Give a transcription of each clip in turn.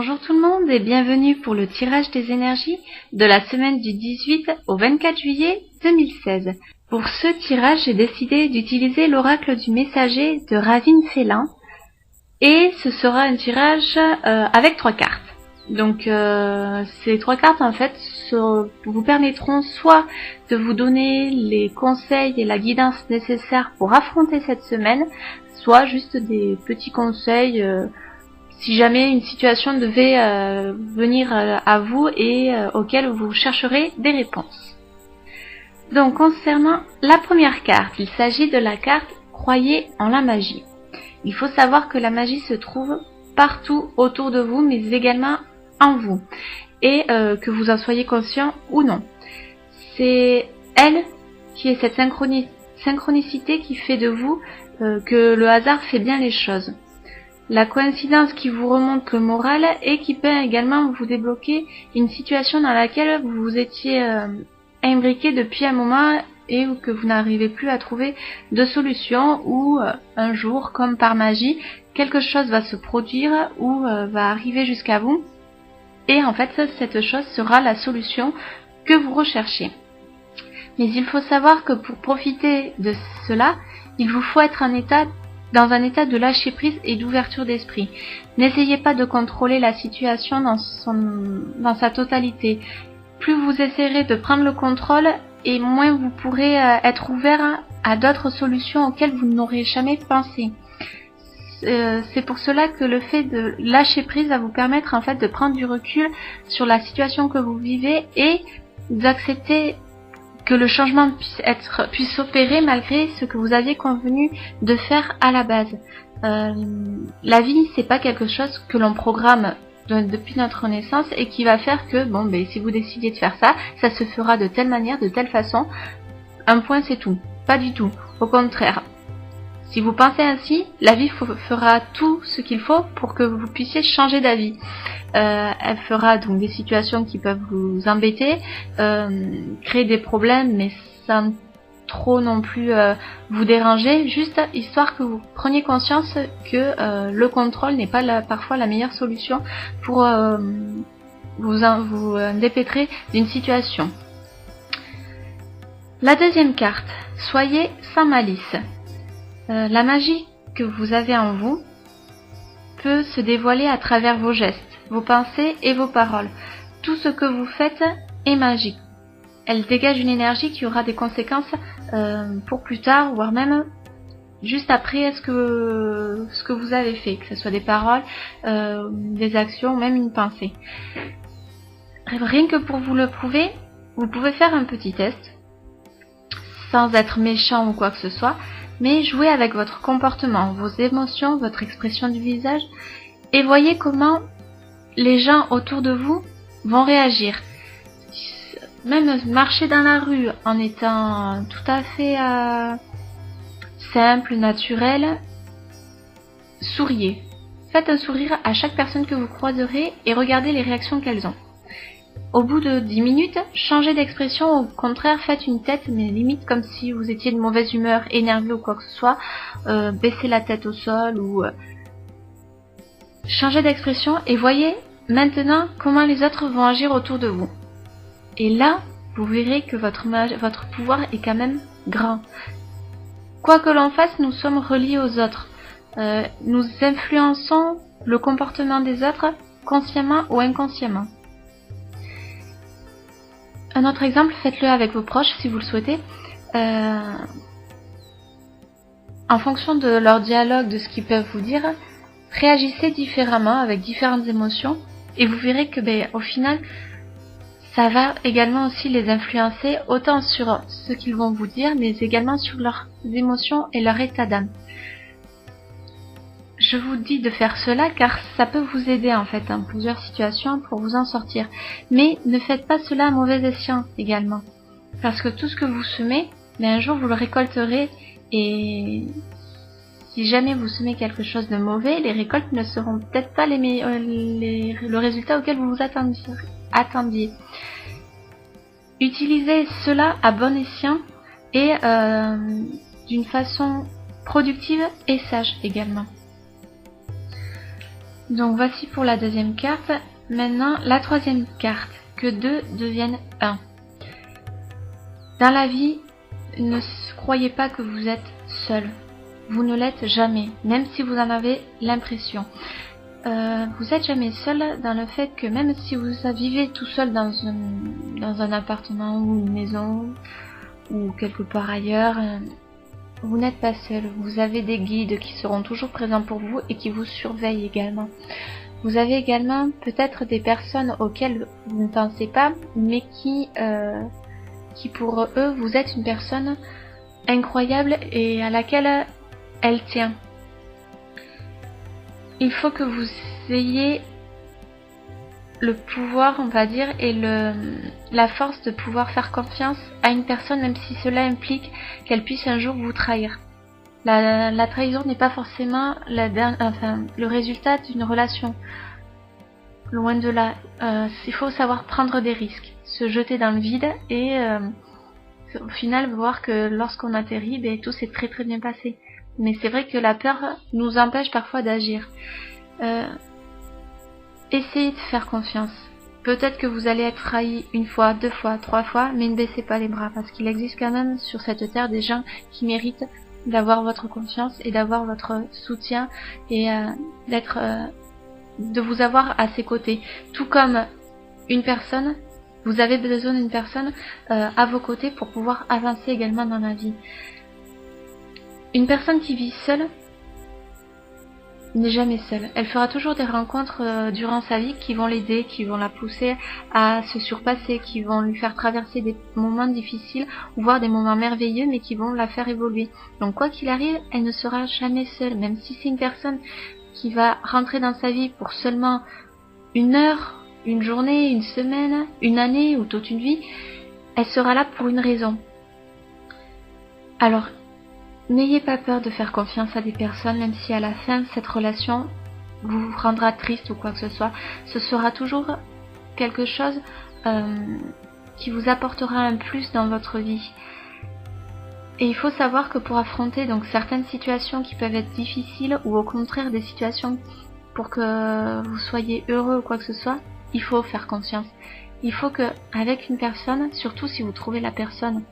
Bonjour tout le monde et bienvenue pour le tirage des énergies de la semaine du 18 au 24 juillet 2016. Pour ce tirage, j'ai décidé d'utiliser l'oracle du messager de Ravine Félin et ce sera un tirage avec 3 cartes. Donc ces 3 cartes en fait vous permettront soit de vous donner les conseils et la guidance nécessaires pour affronter cette semaine, soit juste des petits conseils si jamais une situation devait venir à vous et auquel vous chercherez des réponses. Donc concernant la première carte, il s'agit de la carte « Croyez en la magie ». Il faut savoir que la magie se trouve partout autour de vous, mais également en vous, et que vous en soyez conscient ou non. C'est elle qui est cette synchronicité qui fait de vous que le hasard fait bien les choses. La coïncidence qui vous remonte le moral et qui peut également vous débloquer une situation dans laquelle vous vous étiez imbriqué depuis un moment et que vous n'arrivez plus à trouver de solution, ou un jour, comme par magie, quelque chose va se produire ou va arriver jusqu'à vous et en fait cette chose sera la solution que vous recherchez. Mais il faut savoir que pour profiter de cela, il vous faut être dans un état de lâcher prise et d'ouverture d'esprit. N'essayez pas de contrôler la situation dans sa totalité. Plus vous essaierez de prendre le contrôle, et moins vous pourrez être ouvert à d'autres solutions auxquelles vous n'aurez jamais pensé. C'est pour cela que le fait de lâcher prise va vous permettre en fait de prendre du recul sur la situation que vous vivez et d'accepter que le changement puisse opérer malgré ce que vous aviez convenu de faire à la base. La vie, c'est pas quelque chose que l'on programme depuis notre naissance et qui va faire que si vous décidez de faire ça, ça se fera de telle manière, de telle façon. Un point, c'est tout. Pas du tout. Au contraire. Si vous pensez ainsi, la vie fera tout ce qu'il faut pour que vous puissiez changer d'avis. Elle fera donc des situations qui peuvent vous embêter, créer des problèmes, mais sans trop non plus vous déranger, juste histoire que vous preniez conscience que le contrôle n'est pas parfois la meilleure solution pour vous dépêtrer d'une situation. La deuxième carte, soyez sans malice. La magie que vous avez en vous peut se dévoiler à travers vos gestes, vos pensées et vos paroles. Tout ce que vous faites est magique. Elle dégage une énergie qui aura des conséquences pour plus tard, voire même juste après ce que vous avez fait, que ce soit des paroles, des actions, même une pensée. Rien que pour vous le prouver, vous pouvez faire un petit test, sans être méchant ou quoi que ce soit, mais jouez avec votre comportement, vos émotions, votre expression du visage, et voyez comment les gens autour de vous vont réagir. Même marcher dans la rue en étant tout à fait simple, naturel, souriez. Faites un sourire à chaque personne que vous croiserez et regardez les réactions qu'elles ont. Au bout de 10 minutes, changez d'expression, au contraire faites une tête, mais limite comme si vous étiez de mauvaise humeur, énervé ou quoi que ce soit, baissez la tête au sol ou changez d'expression et voyez maintenant comment les autres vont agir autour de vous. Et là, vous verrez que votre pouvoir est quand même grand. Quoi que l'on fasse, nous sommes reliés aux autres. Nous influençons le comportement des autres, consciemment ou inconsciemment. Un autre exemple, faites-le avec vos proches si vous le souhaitez. En fonction de leur dialogue, de ce qu'ils peuvent vous dire, réagissez différemment avec différentes émotions et vous verrez que au final, ça va également aussi les influencer autant sur ce qu'ils vont vous dire, mais également sur leurs émotions et leur état d'âme. Je vous dis de faire cela car ça peut vous aider en fait dans plusieurs situations pour vous en sortir. Mais ne faites pas cela à mauvais escient également. Parce que tout ce que vous semez, un jour vous le récolterez, et si jamais vous semez quelque chose de mauvais, les récoltes ne seront peut-être pas le résultat auquel vous vous attendiez. Utilisez cela à bon escient et d'une façon productive et sage également. Donc voici pour la deuxième carte. Maintenant, la troisième carte, que 2 deviennent 1. Dans la vie, ne croyez pas que vous êtes seul. Vous ne l'êtes jamais, même si vous en avez l'impression. Vous n'êtes jamais seul dans le fait que même si vous vivez tout seul dans un appartement ou une maison ou quelque part ailleurs, vous n'êtes pas seul. Vous avez des guides qui seront toujours présents pour vous et qui vous surveillent également. Vous avez également peut-être des personnes auxquelles vous ne pensez pas, mais qui pour eux, vous êtes une personne incroyable et à laquelle elle tient. Il faut que vous ayez le pouvoir, on va dire, et la force de pouvoir faire confiance à une personne, même si cela implique qu'elle puisse un jour vous trahir. La trahison n'est pas forcément le résultat d'une relation. Loin de là, il faut savoir prendre des risques, se jeter dans le vide et au final voir que lorsqu'on atterrit, tout s'est très très bien passé. Mais c'est vrai que la peur nous empêche parfois d'agir. Essayez de faire confiance. Peut-être que vous allez être trahi 1 fois, 2 fois, 3 fois, mais ne baissez pas les bras parce qu'il existe quand même sur cette terre des gens qui méritent d'avoir votre confiance et d'avoir votre soutien et de vous avoir à ses côtés. Tout comme une personne, vous avez besoin d'une personne à vos côtés pour pouvoir avancer également dans la vie. Une personne qui vit seule n'est jamais seule. Elle fera toujours des rencontres durant sa vie qui vont l'aider, qui vont la pousser à se surpasser, qui vont lui faire traverser des moments difficiles ou voire des moments merveilleux, mais qui vont la faire évoluer. Donc quoi qu'il arrive, elle ne sera jamais seule, même si c'est une personne qui va rentrer dans sa vie pour seulement 1 heure, 1 journée, 1 semaine, 1 année ou toute une vie, elle sera là pour une raison. Alors, n'ayez pas peur de faire confiance à des personnes, même si à la fin, cette relation vous rendra triste ou quoi que ce soit. Ce sera toujours quelque chose qui vous apportera un plus dans votre vie. Et il faut savoir que pour affronter donc certaines situations qui peuvent être difficiles ou au contraire des situations pour que vous soyez heureux ou quoi que ce soit, il faut faire confiance. Il faut que avec une personne, surtout si vous trouvez la personne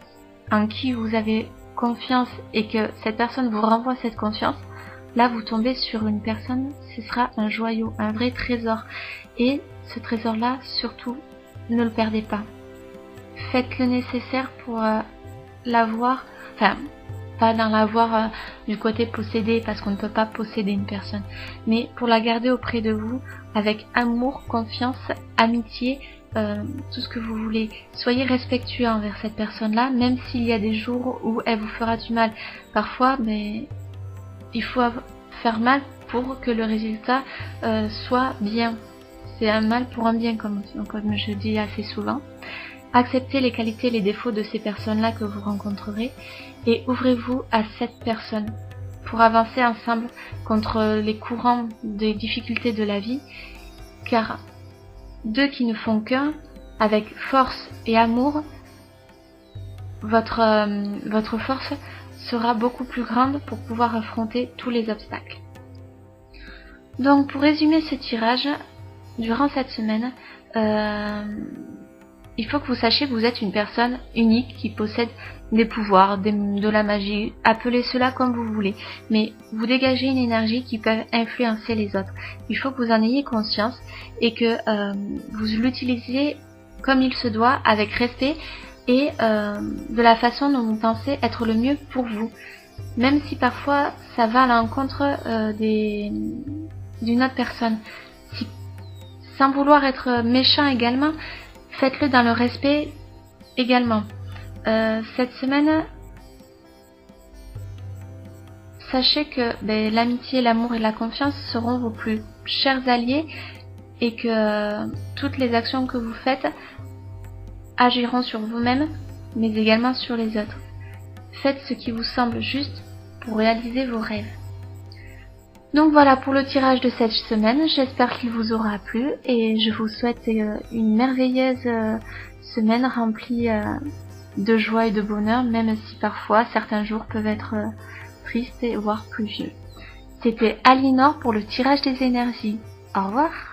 en qui vous avez confiance et que cette personne vous renvoie cette confiance, là vous tombez sur une personne, ce sera un joyau, un vrai trésor. Et ce trésor-là, surtout, ne le perdez pas. Faites le nécessaire pour l'avoir, enfin, pas dans l'avoir du côté possédé, parce qu'on ne peut pas posséder une personne, mais pour la garder auprès de vous avec amour, confiance, amitié, tout ce que vous voulez. Soyez respectueux envers cette personne-là, même s'il y a des jours où elle vous fera du mal. Parfois, il faut faire mal pour que le résultat soit bien. C'est un mal pour un bien, comme je dis assez souvent. Acceptez les qualités et les défauts de ces personnes-là que vous rencontrerez et ouvrez-vous à cette personne pour avancer ensemble contre les courants des difficultés de la vie, car 2 qui ne font qu'un, avec force et amour, votre force sera beaucoup plus grande pour pouvoir affronter tous les obstacles. Donc pour résumer ce tirage, durant cette semaine, il faut que vous sachiez que vous êtes une personne unique qui possède des pouvoirs, de la magie, appelez cela comme vous voulez, mais vous dégagez une énergie qui peut influencer les autres. Il faut que vous en ayez conscience et que vous l'utilisiez comme il se doit, avec respect et de la façon dont vous pensez être le mieux pour vous. Même si parfois ça va à l'encontre d'une autre personne. Sans vouloir être méchant également, faites-le dans le respect également. Cette semaine, sachez que l'amitié, l'amour et la confiance seront vos plus chers alliés et que toutes les actions que vous faites agiront sur vous-même, mais également sur les autres. Faites ce qui vous semble juste pour réaliser vos rêves. Donc voilà pour le tirage de cette semaine, j'espère qu'il vous aura plu et je vous souhaite une merveilleuse semaine remplie de joie et de bonheur, même si parfois certains jours peuvent être tristes et voire pluvieux. C'était Alinor pour le tirage des énergies. Au revoir.